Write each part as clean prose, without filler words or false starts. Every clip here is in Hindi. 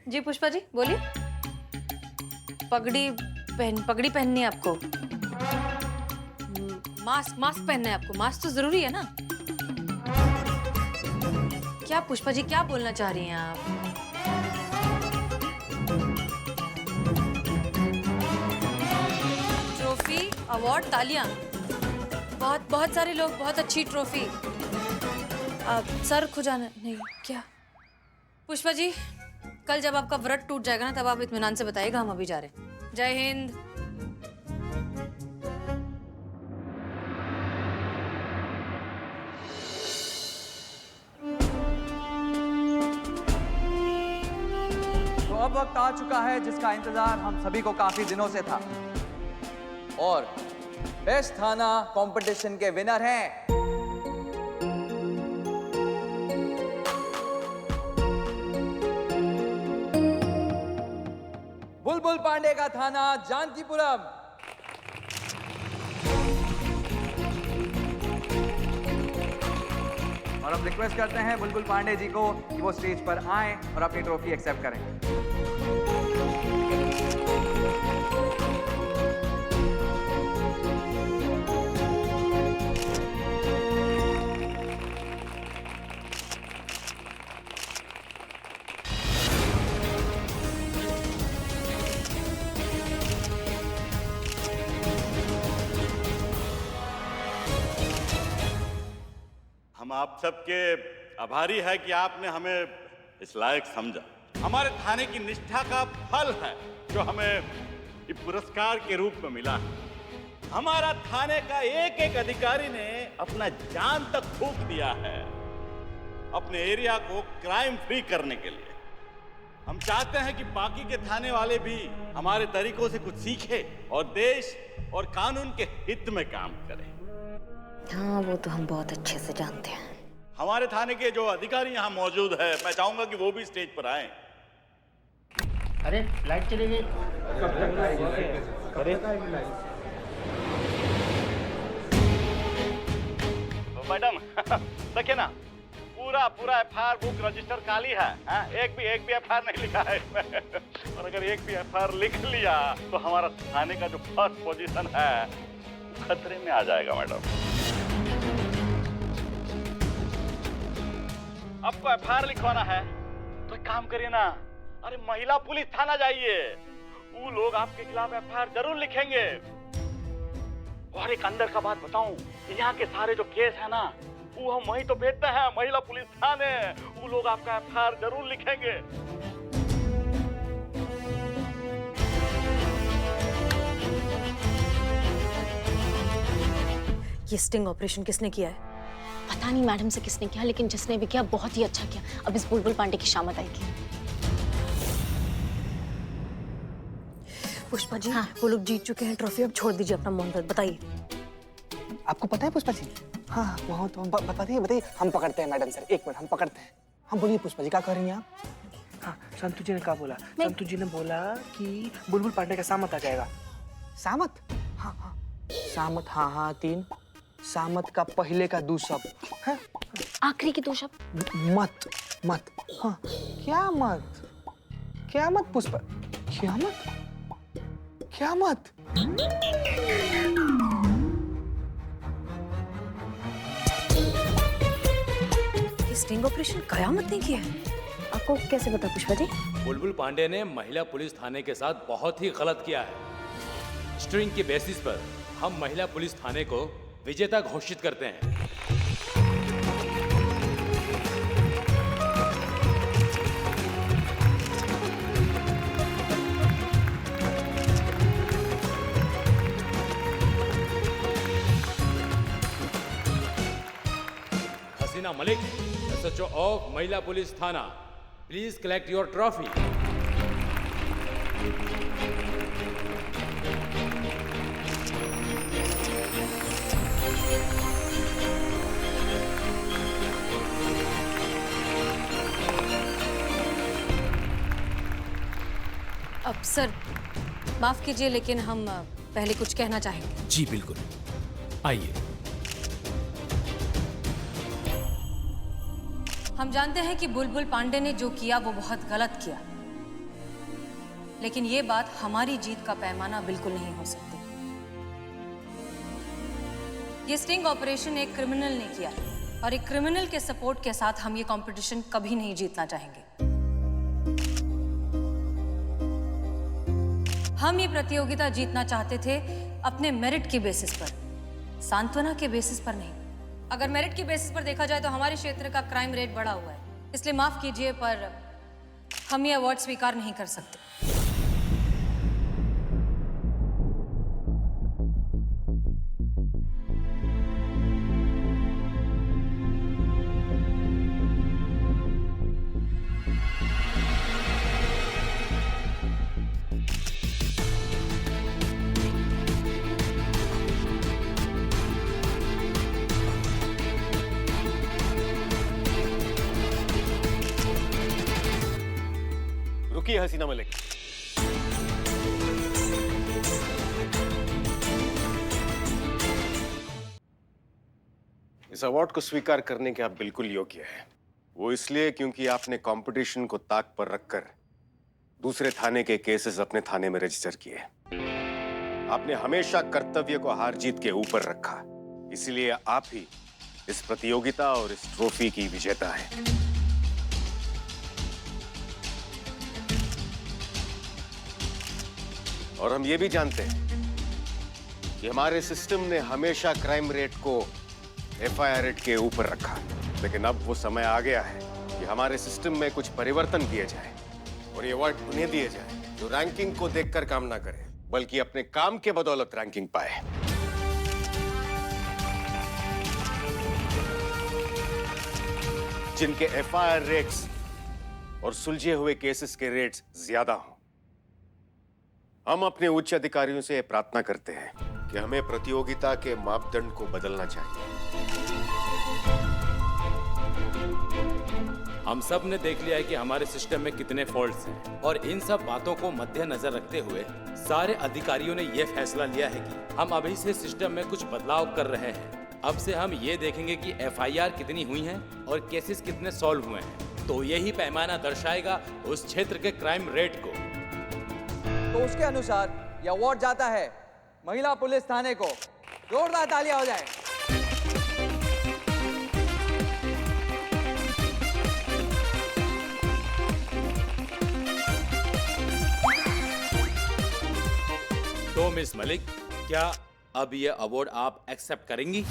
जी पुष्पा जी बोलिए। पगड़ी पहननी है आपको। मास्क मास्क पहनना है आपको। मास्क तो जरूरी है ना। क्या पुष्पा जी क्या बोलना चाह रही हैं आप? ट्रॉफी, अवार्ड, तालियां। बहुत बहुत सारे लोग, बहुत अच्छी ट्रॉफी। सर खुजाना नहीं क्या? पुष्पा जी कल जब आपका व्रत टूट जाएगा ना तब आप इत्मीनान से बताइएगा, हम अभी जा रहे हैं। जय हिंद। तो अब वक्त आ चुका है जिसका इंतजार हम सभी को काफी दिनों से था, और बेस्ट थाना कंपटीशन के विनर हैं बुलबुल पांडे का थाना जानकीपुरम। और अब रिक्वेस्ट करते हैं बुलबुल पांडे जी को कि वो स्टेज पर आएं और अपनी ट्रॉफी एक्सेप्ट करें। हम आप सबके आभारी है कि आपने हमें इस लायक समझा। हमारे थाने की निष्ठा का फल है जो हमें ये पुरस्कार के रूप में मिला है। हमारा थाने का एक एक अधिकारी ने अपना जान तक फूंक दिया है अपने एरिया को क्राइम फ्री करने के लिए। हम चाहते हैं कि बाकी के थाने वाले भी हमारे तरीकों से कुछ सीखें और देश और कानून के हित में काम करें। हाँ वो तो हम बहुत अच्छे से जानते हैं। हमारे थाने के जो अधिकारी यहाँ मौजूद है, मैं चाहूंगा कि वो भी स्टेज पर आए। अरे लाइट चली गई। अरे तो मैडम देखिए ना, पूरा FIR बुक रजिस्टर खाली है। एक भी FIR नहीं लिखा है इसमें। और अगर एक भी FIR लिख लिया तो हमारा थाने का जो फर्स्ट पोजीशन है खतरे में आ जाएगा मैडम। आपको FIR लिखवाना है तो एक काम करिए ना, अरे महिला पुलिस थाना जाइए, वो लोग आपके खिलाफ FIR जरूर लिखेंगे। और एक अंदर का बात बताऊं, यहाँ के सारे जो केस है ना वो हम वहीं तो भेजते हैं महिला पुलिस थाने, वो लोग आपका FIR जरूर लिखेंगे। ये स्टिंग ऑपरेशन किसने किया है? पता नहीं मैडम से किसने किया, लेकिन जिसने भी किया बहुत ही अच्छा किया। अब इस बुलबुल पांडे की शामत आएगी। पुष्पा जी हाँ। वो लोग जीत चुके हैं ट्रॉफी, अब छोड़ दीजिए अपना मौन। बताइए आपको पता है पुष्पा जी? हाँ वहाँ तो बताइए हम पकड़ते हैं मैडम सर। एक मिनट हम पकड़ते हैं। हम बोलिए पुष्पा जी क्या कह रही हैं आप? हाँ संतू जी ने क्या बोला? संतू जी ने बोला कि बुलबुल पांडे का सामत आ जाएगा। सामत? हाँ सामत। हाँ 3 सामत का पहले का 2 शब्द, आखिरी की 2 शब्द मत। हाँ क्या मत पुष्पा? क्या मत? स्टिंग ऑपरेशन कयामत ने किया है। आपको कैसे पता पुष्पा जी? बुलबुल पांडे ने महिला पुलिस थाने के साथ बहुत ही गलत किया है। स्ट्रिंग के बेसिस पर हम महिला पुलिस थाने को विजेता घोषित करते हैं। हसीना मलिक, SHO ऑफ महिला पुलिस थाना, प्लीज कलेक्ट योर ट्रॉफी। अब सर माफ कीजिए लेकिन हम पहले कुछ कहना चाहेंगे। जी बिल्कुल, आइए। हम जानते हैं कि बुलबुल पांडे ने जो किया वो बहुत गलत किया, लेकिन ये बात हमारी जीत का पैमाना बिल्कुल नहीं हो सकती। ये स्टिंग ऑपरेशन एक क्रिमिनल ने किया और एक क्रिमिनल के सपोर्ट के साथ हम ये कंपटीशन कभी नहीं जीतना चाहेंगे। हम ये प्रतियोगिता जीतना चाहते थे अपने मेरिट की बेसिस पर, सांत्वना के बेसिस पर नहीं। अगर मेरिट की बेसिस पर देखा जाए तो हमारे क्षेत्र का क्राइम रेट बढ़ा हुआ है, इसलिए माफ कीजिए पर हम ये अवार्ड स्वीकार नहीं कर सकते। रुकिए हसीना मलिक। इस अवार्ड को स्वीकार करने के आप बिल्कुल योग्य हैं। वो इसलिए क्योंकि आपने कंपटीशन को ताक पर रखकर दूसरे थाने के केसेस अपने थाने में रजिस्टर किए। आपने हमेशा कर्तव्य को हार जीत के ऊपर रखा, इसलिए आप ही इस प्रतियोगिता और इस ट्रॉफी की विजेता हैं। और हम ये भी जानते हैं कि हमारे सिस्टम ने हमेशा क्राइम रेट को एफआईआर रेट के ऊपर रखा, लेकिन अब वो समय आ गया है कि हमारे सिस्टम में कुछ परिवर्तन किए जाए और ये अवार्ड उन्हें दिए जाए जो रैंकिंग को देखकर काम ना करे, बल्कि अपने काम के बदौलत रैंकिंग पाए। जिनके एफआईआर रेट्स और सुलझे हुए केसेस के रेट्स ज्यादा हों। हम अपने उच्च अधिकारियों से प्रार्थना करते हैं कि हमें प्रतियोगिता के मापदंड को बदलना चाहिए। हम सब ने देख लिया है कि हमारे सिस्टम में कितने फॉल्ट्स हैं और इन सब बातों को मद्देनजर रखते हुए सारे अधिकारियों ने यह फैसला लिया है कि हम अभी से सिस्टम में कुछ बदलाव कर रहे हैं। अब से हम ये देखेंगे कि एफआईआर कितनी हुई हैं और केसेस कितने सॉल्व हुए हैं, तो यही पैमाना दर्शाएगा उस क्षेत्र के क्राइम रेट को। तो उसके अनुसार यह अवार्ड जाता है महिला पुलिस थाने को। जोरदार तालियां हो जाए। तो मिस मलिक, क्या अब ये अवार्ड आप एक्सेप्ट करेंगी?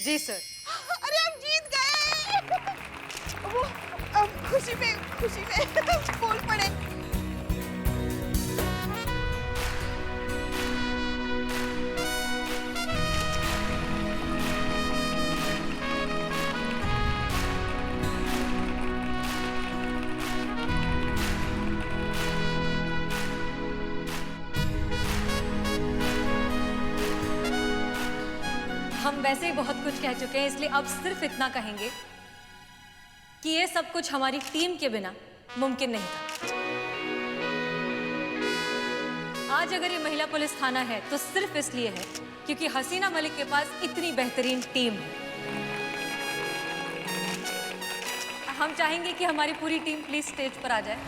जी सर। अरे हम जीत गए। वो खुशी में बोल पड़े। हम वैसे ही बहुत कुछ कह चुके हैं, इसलिए अब सिर्फ इतना कहेंगे कि ये सब कुछ हमारी टीम के बिना मुमकिन नहीं था। आज अगर ये महिला पुलिस थाना है तो सिर्फ इसलिए है क्योंकि हसीना मलिक के पास इतनी बेहतरीन टीम है। हम चाहेंगे कि हमारी पूरी टीम प्लीज स्टेज पर आ जाए।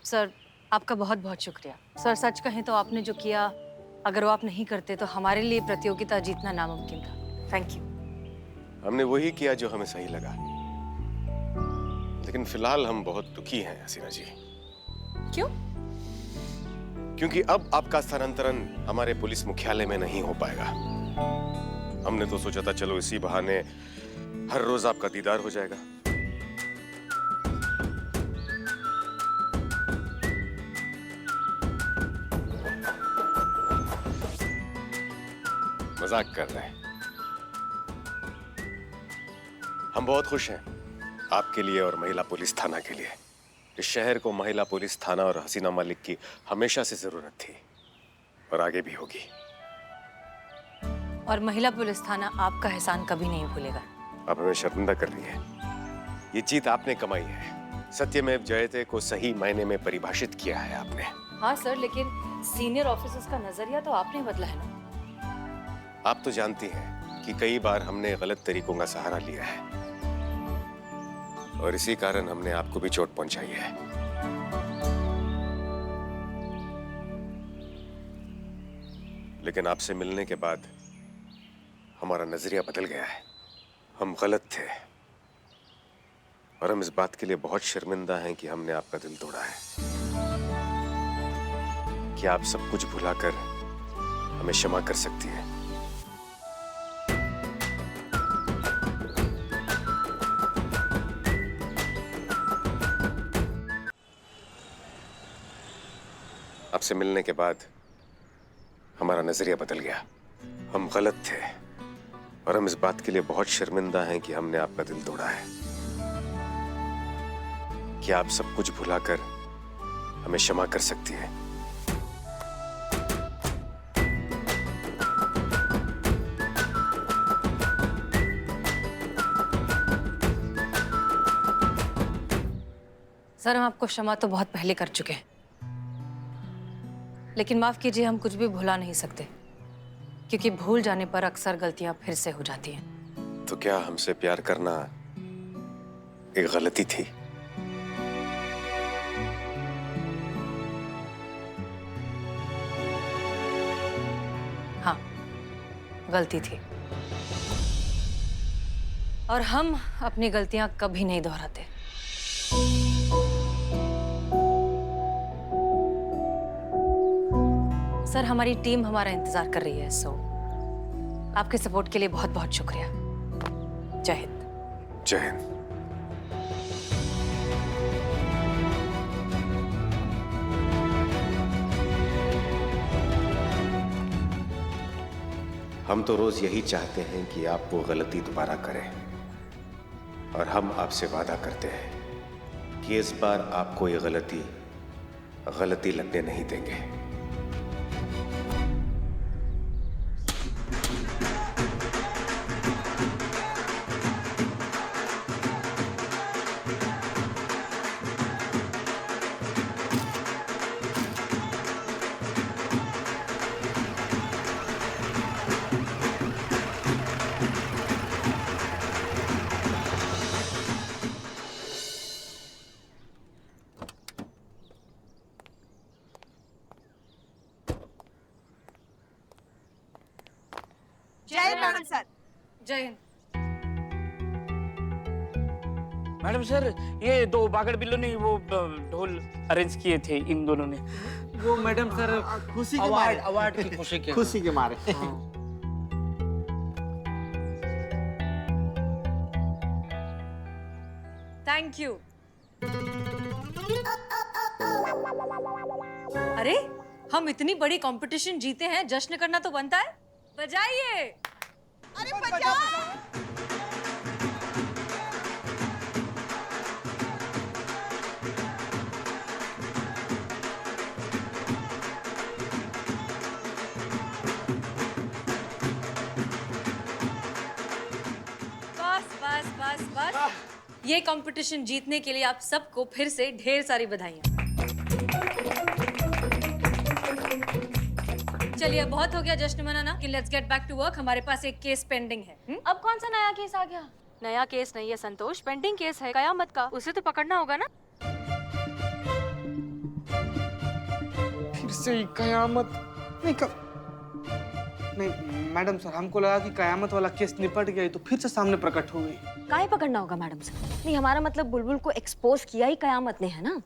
सर, आपका बहुत बहुत शुक्रिया। सर, सच कहें तो आपने जो किया, अगर वो आप नहीं करते तो हमारे लिए प्रतियोगिता जीतना नामुमकिन था। Thank you. हमने वही किया जो हमें सही लगा, लेकिन फिलहाल हम बहुत दुखी हैं हसीना जी। क्यों? क्योंकि अब आपका स्थानांतरण हमारे पुलिस मुख्यालय में नहीं हो पाएगा। हमने तो सोचा था चलो इसी बहाने हर रोज आपका दीदार हो जाएगा। मजाक कर रहे हैं। हम बहुत खुश हैं आपके लिए और महिला पुलिस थाना के लिए। इस शहर को महिला पुलिस थाना और हसीना मलिक की हमेशा से जरूरत थी और आगे भी होगी। और महिला पुलिस थाना आपका एहसान कभी नहीं भूलेगा। आप हमें शर्मिंदा कर रही है। ये जीत आपने कमाई है। सत्यमेव जयते को सही मायने में परिभाषित किया है आपने। हाँ सर, लेकिन सीनियर ऑफिसर्स का नजरिया तो आपने बदला है ना। आप तो जानती हैं कि कई बार हमने गलत तरीकों का सहारा लिया है और इसी कारण हमने आपको भी चोट पहुंचाई है। लेकिन आपसे मिलने के बाद हमारा नजरिया बदल गया है। हम गलत थे और हम इस बात के लिए बहुत शर्मिंदा हैं कि हमने आपका दिल तोड़ा है। क्या आप सब कुछ भुलाकर हमें क्षमा कर सकती हैं? आपसे मिलने के बाद हमारा नजरिया बदल गया। हम गलत थे और हम इस बात के लिए बहुत शर्मिंदा हैं कि हमने आपका दिल तोड़ा है। क्या आप सब कुछ भुलाकर हमें क्षमा कर सकती हैं? सर, हम आपको क्षमा तो बहुत पहले कर चुके हैं, लेकिन माफ कीजिए, हम कुछ भी भुला नहीं सकते, क्योंकि भूल जाने पर अक्सर गलतियां फिर से हो जाती हैं। तो क्या हमसे प्यार करना एक गलती थी? हाँ, गलती थी और हम अपनी गलतियां कभी नहीं दोहराते। सर, हमारी टीम हमारा इंतजार कर रही है, सो आपके सपोर्ट के लिए बहुत बहुत शुक्रिया। जय हिंद। जय हिंद। हम तो रोज यही चाहते हैं कि आप वो गलती दोबारा करें, और हम आपसे वादा करते हैं कि इस बार आपको ये गलती लगने नहीं देंगे। जय मैडम सर। जय हिंद। मैडम सर, ये दो बागड़ बिल्लों ने वो ढोल अरेंज किए थे, इन दोनों ने। वो मैडम सर खुशी के अवार्ड मारे। अवार्ड की खुशी के मारे। Thank you. अरे, हम इतनी बड़ी कंपटीशन जीते हैं, जश्न करना तो बनता है। बजाइए। अरे बजाओ। बस। ये कंपटीशन जीतने के लिए आप सबको फिर से ढेर सारी बधाइयाँ। चलिए, बहुत हो गया जश्न मनाना, कि let's get back to work. हमारे पास एक केस पेंडिंग है। अब कौन सा नया केस आ गया? नया केस नहीं है संतोष, पेंडिंग केस है कयामत का। उसे तो पकड़ना होगा ना। फिर से कयामत नहीं मैडम सर, हमको लगा कि कयामत वाला केस निपट गई तो फिर से सामने प्रकट हो गई। काहे पकड़ना होगा मैडम से? नहीं, हमारा मतलब बुलबुल को एक्सपोज किया ही कयामत ने, है ना?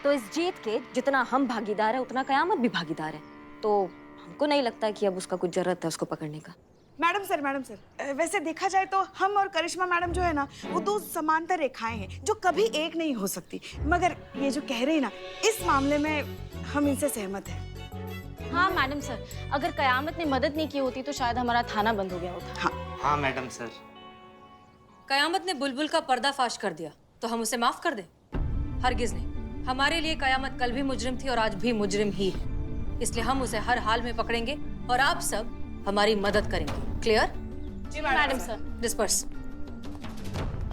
तो इस जीत के जितना हम भागीदार है उतना कयामत भी भागीदार है। तो हमको नहीं लगता कि अब उसका कुछ जरूरत है उसको पकड़ने का। मैडम सर, वैसे देखा जाए तो हम और करिश्मा मैडम जो है ना, वो दो समांतर रेखाएं हैं जो कभी एक नहीं हो सकती। मगर ये जो कह रही है ना, इस मामले में हम इनसे सहमत हैं। हाँ मैडम सर, अगर कयामत ने मदद नहीं की होती तो शायद हमारा थाना बंद हो गया होता। हाँ मैडम सर। कयामत ने बुलबुल का पर्दाफाश कर दिया तो हम उसे माफ कर दें? हरगिज नहीं। हमारे लिए कयामत कल भी मुजरिम थी और आज भी मुजरिम ही है, इसलिए हम उसे हर हाल में पकड़ेंगे और आप सब हमारी मदद करेंगे। क्लियर? जी मैडम सर। डिस्पर्स।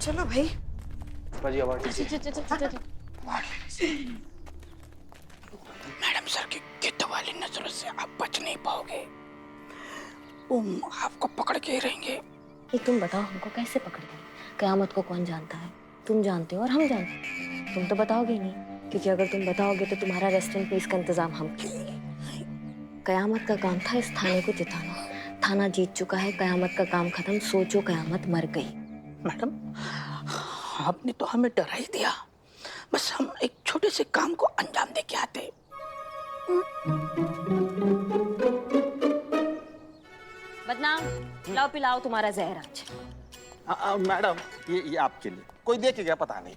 चलो भाई। Pushpa ji award madam sir की गिद्ध वाली नजरों से आप बच नहीं पाओगे, वो आपको पकड़ के ही रहेंगे। ये तुम बताओ हमको कैसे पकड़ेंगे? कयामत को कौन जानता है? तुम जानते हो और हम जानते हैं। तुम तो बताओगे ही नहीं, क्योंकि अगर तुम बताओगे तो तुम्हारा रेस्ट इन पीस का इंतजाम हम करेंगे। कयामत का काम था इस थाने को जिताना। थाना जीत चुका है, कयामत का काम खत्म। सोचो कयामत मर गई। मैडम, आपने तो हमें डरा ही दिया, बस हम एक छोटे से काम को अंजाम दे के आते। बदनाम, लाओ पिलाओ तुम्हारा जहर आज। मैडम ये आपके लिए, कोई देख गया पता नहीं।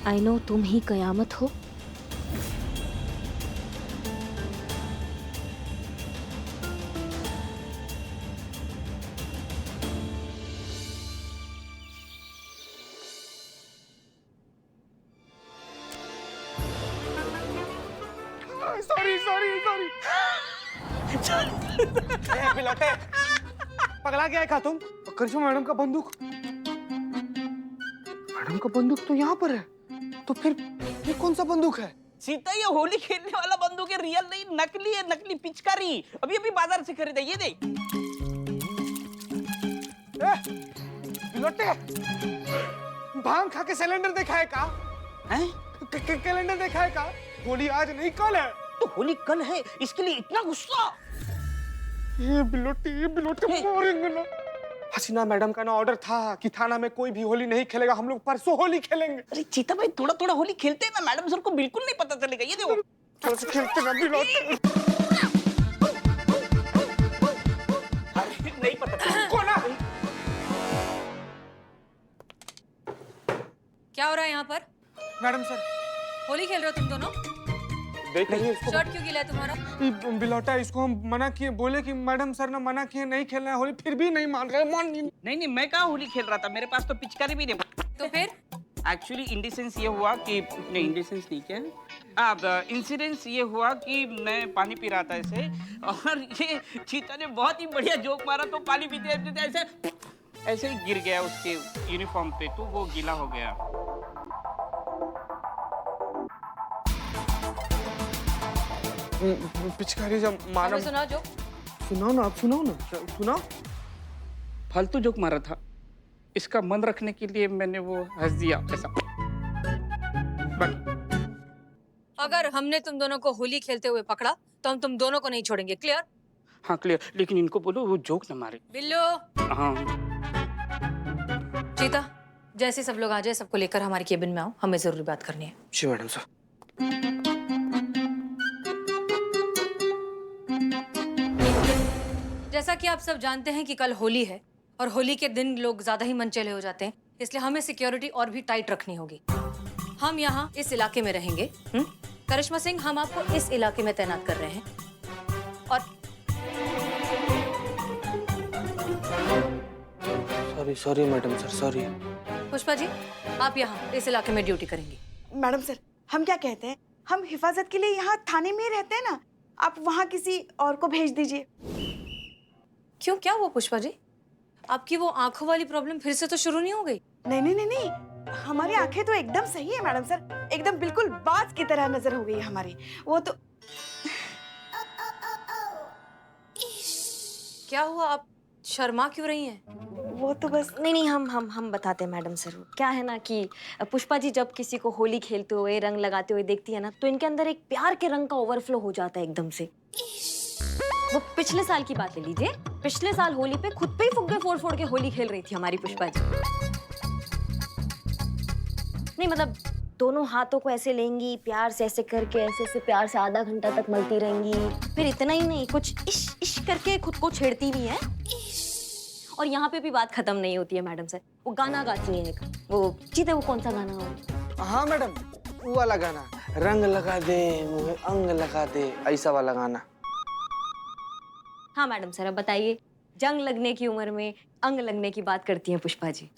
आई नो तुम ही कयामत हो। Sorry sorry sorry. बिलौटे, पगला गया क्या तुम? करिश्मा मैडम का बंदूक, मैडम का बंदूक तो यहाँ पर है, तो फिर ये कौन सा बंदूक है? सीता, ये होली खेलने वाला बंदूक है, रियल नहीं, नकली है, नकली पिचकारी। अभी अभी बाजार से खरीदा, ये देख। बिलौटे, भांग खा के सिलेंडर देखा है का? हैं? कैलेंडर देखा है का? होली आज नहीं कल है। तो होली कल है, इसके लिए इतना गुस्सा? ये बिलोटी मारेंगे ना। हसीना मैडम का ना ऑर्डर था कि थाना में कोई भी होली नहीं खेलेगा, हम लोग परसों होली खेलेंगे। अरे चीता भाई, थोड़ा थोड़ा होली खेलते हैं ना, मैडम सर को बिल्कुल नहीं पता चलेगा। ये देखो, थोड़ा सा खेलते ना बिलोटी। अरे नहीं पता कौन है? क्या हो रहा है यहाँ पर? मैडम सर, होली खेल रहे हो तुम दोनों? देख रही है इसको। शर्ट क्यों गीला है तुम्हारा? बिलौटा, इसको हम मना किए, बोले कि मैडम सर ने मना किए नहीं खेलना है होली, फिर भी नहीं मान रहे। नहीं, मैं कहाँ होली खेल रहा था, मेरे पास तो पिचकारी भी नहीं। तो फिर? एक्चुअली इंडिसेंस ये हुआ कि नहीं, इंडिसेंस नहीं, क्या है, अब इंसिडेंस ये हुआ कि मैं पानी पी रहा था ऐसे, और ये चीता ने बहुत ही बढ़िया जोक मारा, तो पानी पीते ऐसे ही गिर गया उसके यूनिफॉर्म पे, तो वो गीला हो गया। पिचकारी जब मारा। हमें सुनाओ जो। सुनाओ ना, आप सुनाओ ना, सुनाओ। फालतू जोक मारा था, इसका मन रखने के लिए मैंने वो हंस दिया ऐसा। अगर हमने तुम दोनों को होली खेलते हुए पकड़ा तो हम तुम दोनों को नहीं छोड़ेंगे। क्लियर? हाँ क्लियर, लेकिन इनको बोलो वो जोक न मारे। बिल्लू। हाँ। चीता, जैसे सब लोग आ जाए, सबको लेकर हमारे केबिन में आओ, हमें जरूरी बात करनी है। जी मैडम सर। जैसा कि आप सब जानते हैं कि कल होली है और होली के दिन लोग ज्यादा ही मनचले हो जाते हैं, इसलिए हमें सिक्योरिटी और भी टाइट रखनी होगी। हम यहाँ इस इलाके में रहेंगे। करिश्मा सिंह, हम आपको इस इलाके में तैनात कर रहे हैं। और sorry madam sir, sorry. Pushpa ji, आप यहाँ इस इलाके में ड्यूटी करेंगी। मैडम सर, हम क्या कहते हैं, हम हिफाजत के लिए यहाँ थाने में ही रहते हैं ना, आप वहाँ किसी और को भेज दीजिए। क्यों, क्या हुआ पुष्पा जी? आपकी वो आंखों वाली प्रॉब्लम फिर से तो शुरू नहीं हो गई? नहीं, हमारी आंखें तो एकदम सही है मैडम सर, एकदम बिल्कुल बाज की तरह नजर हो गई है हमारी। वो तो क्या हुआ, आप शर्मा क्यों रही हैं? वो तो बस नहीं, हम बताते हैं मैडम सर। क्या है ना कि पुष्पा जी जब किसी को होली खेलते हुए, रंग लगाते हुए देखती है ना, तो इनके अंदर एक प्यार के रंग का ओवरफ्लो हो जाता है एकदम से। वो पिछले साल की बात ले लीजिए, पिछले साल होली पे खुद पे ही फुग्गे फोड़ के होली खेल रही थी हमारी पुष्पा जी। नहीं मतलब दोनों हाथों को ऐसे लेंगी, प्यार से ऐसे करके, ऐसे प्यार से आधा घंटा तक मलती रहेंगी। फिर इतना ही नहीं, कुछ इश इश करके खुद को छेड़ती भी हैं। और यहाँ पे भी बात खत्म नहीं होती है मैडम सर, वो गाना गाती हैं एक, वो चीते, वो कौन सा गाना हो? हाँ मैडम, वो वाला गाना, रंग लगा दे मुझे अंग लगा दे, ऐसा वाला गाना। हाँ मैडम सर, अब बताइए, जंग लगने की उम्र में अंग लगने की बात करती हैं पुष्पा जी।